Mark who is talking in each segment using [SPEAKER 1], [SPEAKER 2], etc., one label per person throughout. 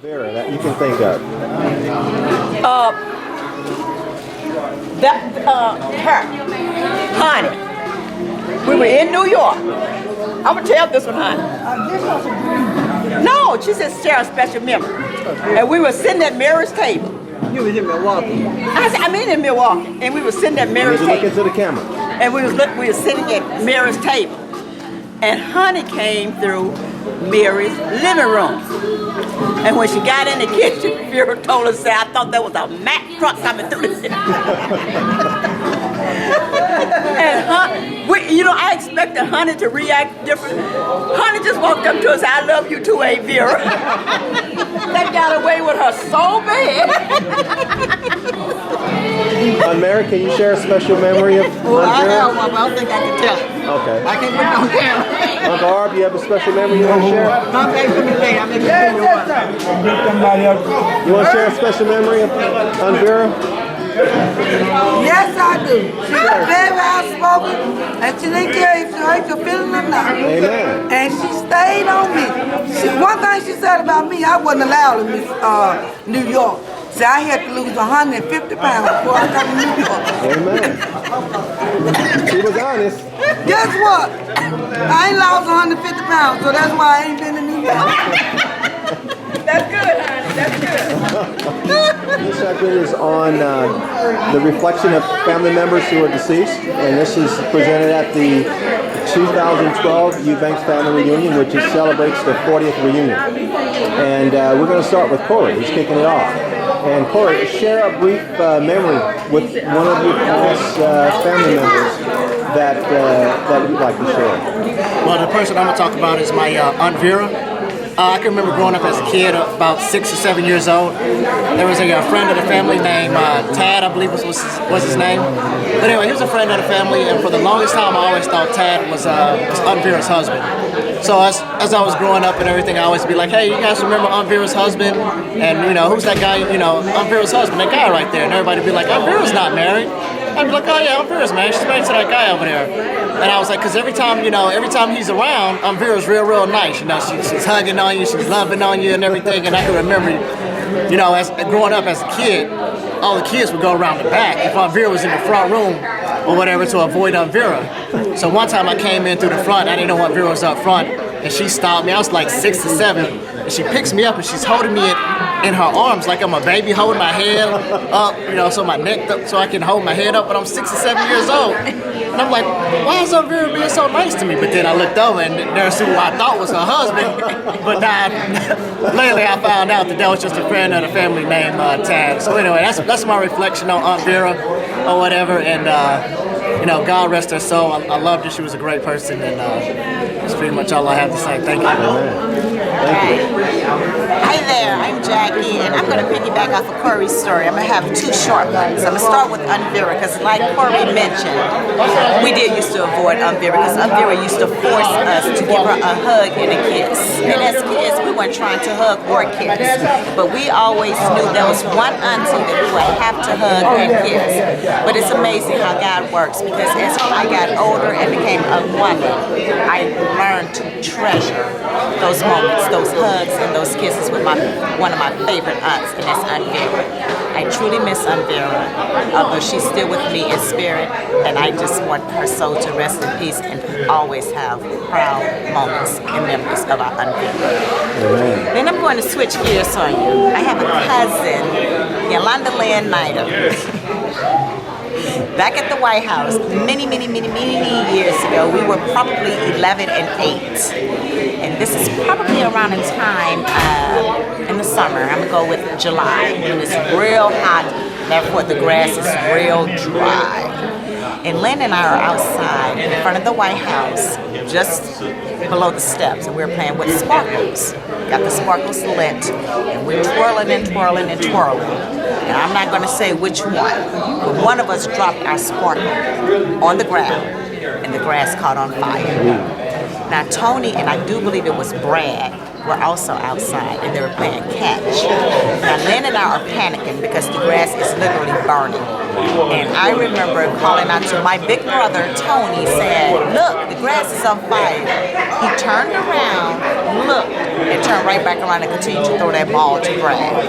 [SPEAKER 1] Vera, that you can think of.
[SPEAKER 2] Her, honey. We were in New York. I'm gonna tell this one, honey. No, she said share a special memory. And we were sitting at Mary's table.
[SPEAKER 3] You was in Milwaukee.
[SPEAKER 2] I'm in Milwaukee, and we were sitting at Mary's
[SPEAKER 1] Look
[SPEAKER 2] table.
[SPEAKER 1] into the camera.
[SPEAKER 2] And we were sitting at Mary's table. And honey came through Mary's living room. And when she got in the kitchen, Vera told us, I thought that was a Mack truck coming through the And I expected Honey to react different. Honey just walked up to us, I love you too, Aunt Vera. That got away with her so bad.
[SPEAKER 1] Mary, can you share a special memory of Aunt Vera?
[SPEAKER 2] I have one, but I don't think I can tell it.
[SPEAKER 1] Okay.
[SPEAKER 2] I can't put it on camera.
[SPEAKER 1] Uncle Arb, you have a special memory you want to share? You want to share a special memory of Aunt Vera?
[SPEAKER 4] Yes, I do. She was very outspoken, and she didn't care if she hurt your feelings or not.
[SPEAKER 1] Amen.
[SPEAKER 4] And she stayed on me. One thing she said about me, I wasn't allowed in New York. See, I had to lose 150 pounds before I got to New York.
[SPEAKER 1] Amen. She was honest.
[SPEAKER 4] Guess what? I ain't lost 150 pounds, so that's why I ain't been in New York.
[SPEAKER 2] That's good, honey. That's good.
[SPEAKER 1] This segment is on the reflection of family members who are deceased, and this is presented at the 2012 Eubanks Family Reunion, which celebrates the 40th reunion. And we're going to start with Corey, who's kicking it off. And Corey, share a brief memory with one of your past family members that you'd like to share.
[SPEAKER 3] Well, the person I'm going to talk about is my Aunt Vera. I can remember growing up as a kid, about 6 or 7 years old. There was a friend of the family named Tad, I believe was his name. But anyway, he was a friend of the family, and for the longest time, I always thought Tad was Aunt Vera's husband. So as I was growing up and everything, I always be like, hey, you guys remember Aunt Vera's husband? And, who's that guy, Aunt Vera's husband, that guy right there. And everybody would be like, Aunt Vera's not married. I'd be like, oh yeah, Aunt Vera's married. She's married to that guy over there. And I was like, because every time he's around, Aunt Vera's real nice. She's hugging on you, she's loving on you and everything. And I can remember, as growing up as a kid, all the kids would go around the back if Aunt Vera was in the front room or whatever to avoid Aunt Vera. So one time I came in through the front, I didn't know Aunt Vera was up front, and she stopped me. I was like 6 or 7, and she picks me up and she's holding me in her arms like I'm a baby, holding my head up, so my neck up, so I can hold my head up, but I'm 6 or 7 years old. And I'm like, why is Aunt Vera being so nice to me? But then I looked over and there's who I thought was her husband. But now, lately I found out that was just a friend of the family named Tad. So anyway, that's my reflection on Aunt Vera or whatever. And God rest her soul. I loved her. She was a great person, and that's pretty much all I have to say. Thank you.
[SPEAKER 5] Hi there, I'm Jackie, and I'm going to piggyback off of Corey's story. I'm going to have 2 short ones. I'm going to start with Aunt Vera, because like Corey mentioned, we did used to avoid Aunt Vera, because Aunt Vera used to force us to give her a hug and a kiss. And as kids, we weren't trying to hug or kiss, but we always knew there was one auntie that we would have to hug and kiss. But it's amazing how God works, because as I got older and became a woman, I learned to treasure those moments, those hugs and those kisses with one of my favorite aunts, and that's Aunt Vera. I truly miss Aunt Vera, although she's still with me in spirit, and I just want her soul to rest in peace and always have proud moments and memories of our Aunt Vera. Then I'm going to switch gears on you. I have a cousin, Yolanda Lynn Nida. Back at the White House, many years ago, we were probably 11 and 8. And this is probably around the time in the summer. I'm going to go with July, when it's real hot, therefore the grass is real dry. And Lynn and I are outside in front of the White House, just below the steps, and we're playing with sparkles. Got the sparkles lit, and we're twirling and twirling and twirling. And I'm not going to say which one, but one of us dropped our sparkle on the ground, and the grass caught on fire. Now Tony, and I do believe it was Brad, were also outside, and they were playing catch. Now Lynn and I are panicking because the grass is literally burning. And I remember calling out to my big brother, Tony, saying, look, the grass is on fire. He turned around, looked, and turned right back around and continued to throw that ball to Brad.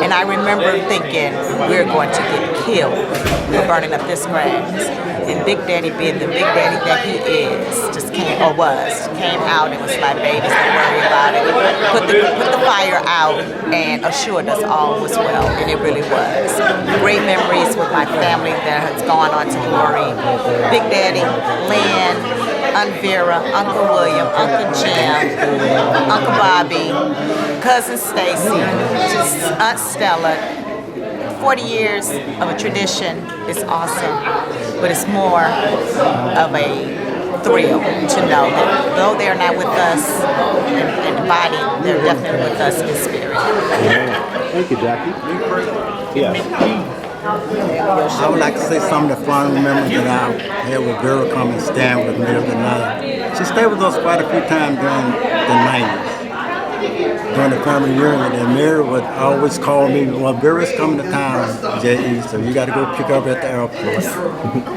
[SPEAKER 5] And I remember thinking, we're going to get killed for burning up this grass. And Big Daddy, being the Big Daddy that he is, just came out and was like, babies, don't worry about it. Put the fire out and assured us all was well, and it really was. Great memories with my family that has gone on to glory. Big Daddy, Lynn, Aunt Vera, Uncle William, Uncle Jim, Uncle Bobby, Cousin Stacy, just Aunt Stella. 40 years of a tradition is awesome, but it's more of a thrill to know that though they're not with us in the body, they're definitely with us in spirit.
[SPEAKER 1] Thank you, Jackie. Yes.
[SPEAKER 6] I would like to say some of the fun memories that I had with Vera come and stand with me every night. She stayed with us quite a few times during the 90s. During the family reunion, and Mary would always call me, well, Vera's coming to town, J.E., so you got to go pick her up at the airport.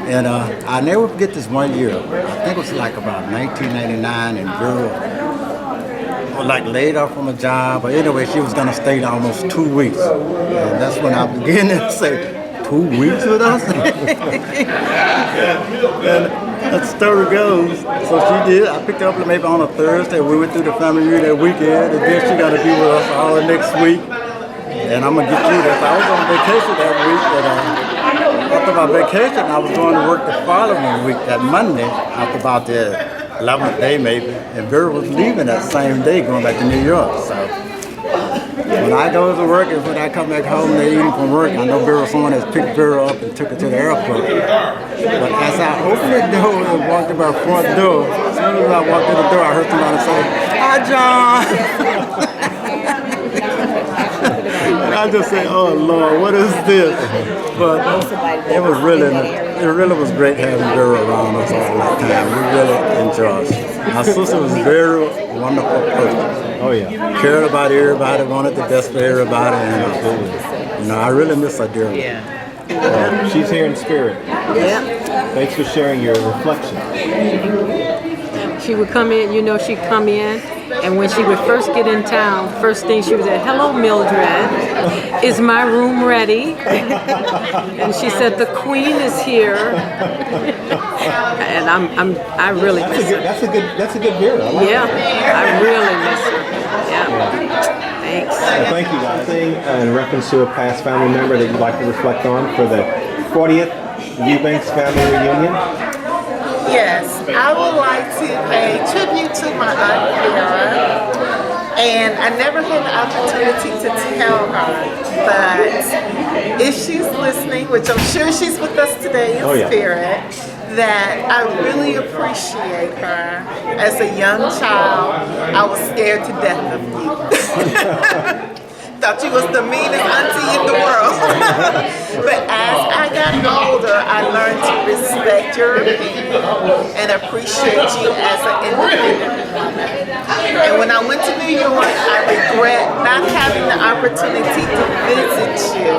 [SPEAKER 6] And I never forget this one year. I think it was like about 1999, and Vera was like laid off from a job, but anyway, she was going to stay almost 2 weeks. And that's when I began to say, 2 weeks with us? And the story goes, so she did. I picked her up maybe on a Thursday. We went through the family reunion that weekend, and then she got to be with us all the next week. And I'm going to get through this. I was on vacation that week, and after my vacation, I was going to work the following week, that Monday, after about the 11th day maybe. And Vera was leaving that same day, going back to New York. So when I go to work and when I come back home that evening from work, I know someone has picked Vera up and took her to the airport. But as I opened the door and walked in my front door, as soon as I walked in the door, I heard somebody say, "Hi, John." And I just said, "Oh Lord, what is this?" But it really was great having Vera around us all that time. We really enjoyed it. My sister was a very wonderful person.
[SPEAKER 1] Oh yeah.
[SPEAKER 6] Cared about everybody, wanted the best for everybody, and I really miss her dearly.
[SPEAKER 1] She's here in spirit.
[SPEAKER 7] Yeah.
[SPEAKER 1] Thanks for sharing your reflection.
[SPEAKER 7] She would come in, she'd come in, and when she would first get in town, first thing she would say, "Hello, Mildred, is my room ready?" And she said, "The Queen is here." And I really miss her.
[SPEAKER 1] That's a good Vera. I like
[SPEAKER 7] Yeah,
[SPEAKER 1] that.
[SPEAKER 7] I really miss her. Yeah. Thanks.
[SPEAKER 1] Well, thank you guys. In reference to a past family member that you'd like to reflect on for the 40th Eubanks family reunion.
[SPEAKER 8] Yes, I would like to pay tribute to my Aunt Vera, and I never had the opportunity to tell her, but if she's listening, which I'm sure she's with us today in spirit, that I really appreciate her. As a young child, I was scared to death of you. Thought you was the meanest auntie in the world. But as I got older, I learned to respect your opinion and appreciate you as an independent woman. And when I went to New York, I regret not having the opportunity to visit you,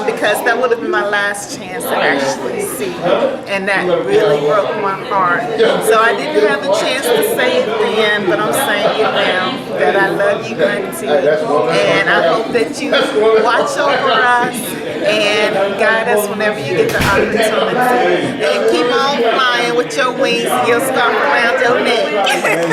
[SPEAKER 8] because that would have been my last chance to actually see you. And that really broke my heart. So I didn't have the chance to say it then, but I'm saying it now, that I love you, auntie. And I hope that you watch over us and guide us whenever you get the opportunity. And keep on flying with your wings and your scarf around your neck.
[SPEAKER 1] Amen.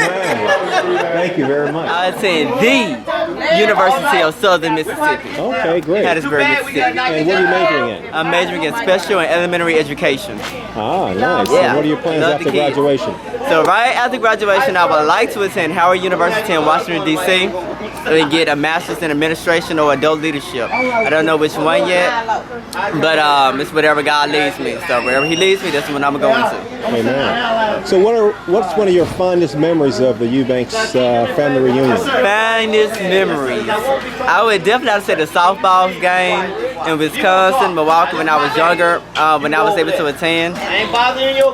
[SPEAKER 1] Thank you very much.
[SPEAKER 9] I attend the University of Southern Mississippi.
[SPEAKER 1] Okay, great.
[SPEAKER 9] Hattiesburg, Mississippi.
[SPEAKER 1] And what are you majoring in?
[SPEAKER 9] I'm majoring in special and elementary education.
[SPEAKER 1] Ah, nice.
[SPEAKER 9] Yeah.
[SPEAKER 1] And what are your plans
[SPEAKER 9] Love
[SPEAKER 1] after
[SPEAKER 9] the kids.
[SPEAKER 1] graduation?
[SPEAKER 9] So right after graduation, I would like to attend Howard University in Washington, D.C. and get a master's in administration or adult leadership. I don't know which one yet, but it's whatever God leads me. So wherever He leads me, that's what I'm going to.
[SPEAKER 1] Amen. So what's one of your fondest memories of the Eubanks family reunion?
[SPEAKER 9] Finest memory memories. I would definitely have to say the softball game in Wisconsin, Milwaukee when I was younger, when I was able to attend.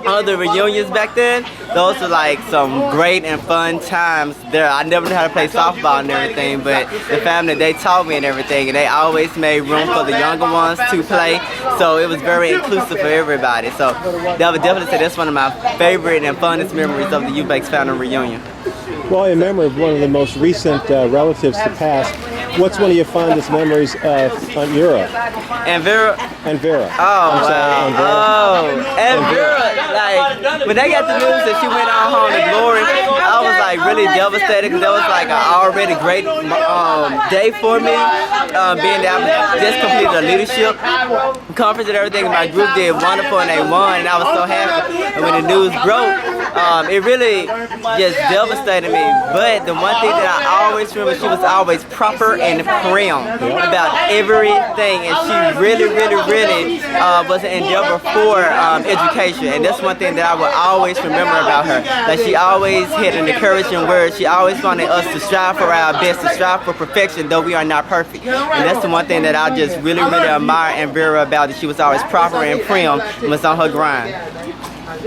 [SPEAKER 9] All the reunions back then, those were like some great and fun times there. I never knew how to play softball and everything, but the family, they taught me and everything, and they always made room for the younger ones to play, so it was very inclusive for everybody. So I would definitely say that's one of my favorite and funnest memories of the Eubanks family reunion.
[SPEAKER 1] Well, in memory of one of the most recent relatives to pass, what's one of your fondest memories of Aunt Vera?
[SPEAKER 9] Aunt Vera?
[SPEAKER 1] Aunt Vera.
[SPEAKER 9] Oh, wow. Aunt Vera, like, when they got the news that she went on home to glory, I was like really devastated because that was like an already great day for me. Being that I just completed a leadership conference and everything, my group did wonderful and they won, and I was so happy. And when the news broke, it really just devastated me. But the one thing that I always remember, she was always proper and prim about everything, and she really was an endeavor for education, and that's one thing that I will always remember about her. Like, she always had an encouraging word. She always wanted us to strive for our best, to strive for perfection, though we are not perfect. And that's the one thing that I just really admire Aunt Vera about, that she was always proper and prim and was on her grind.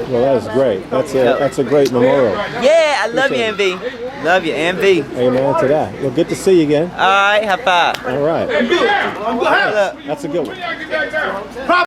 [SPEAKER 1] Well, that is great. That's a great memorial.
[SPEAKER 9] Yeah, I love you, MV. Love you, MV.
[SPEAKER 1] Amen to that. Well, good to see you again.
[SPEAKER 9] All right, high five.
[SPEAKER 1] All right. That's a good one.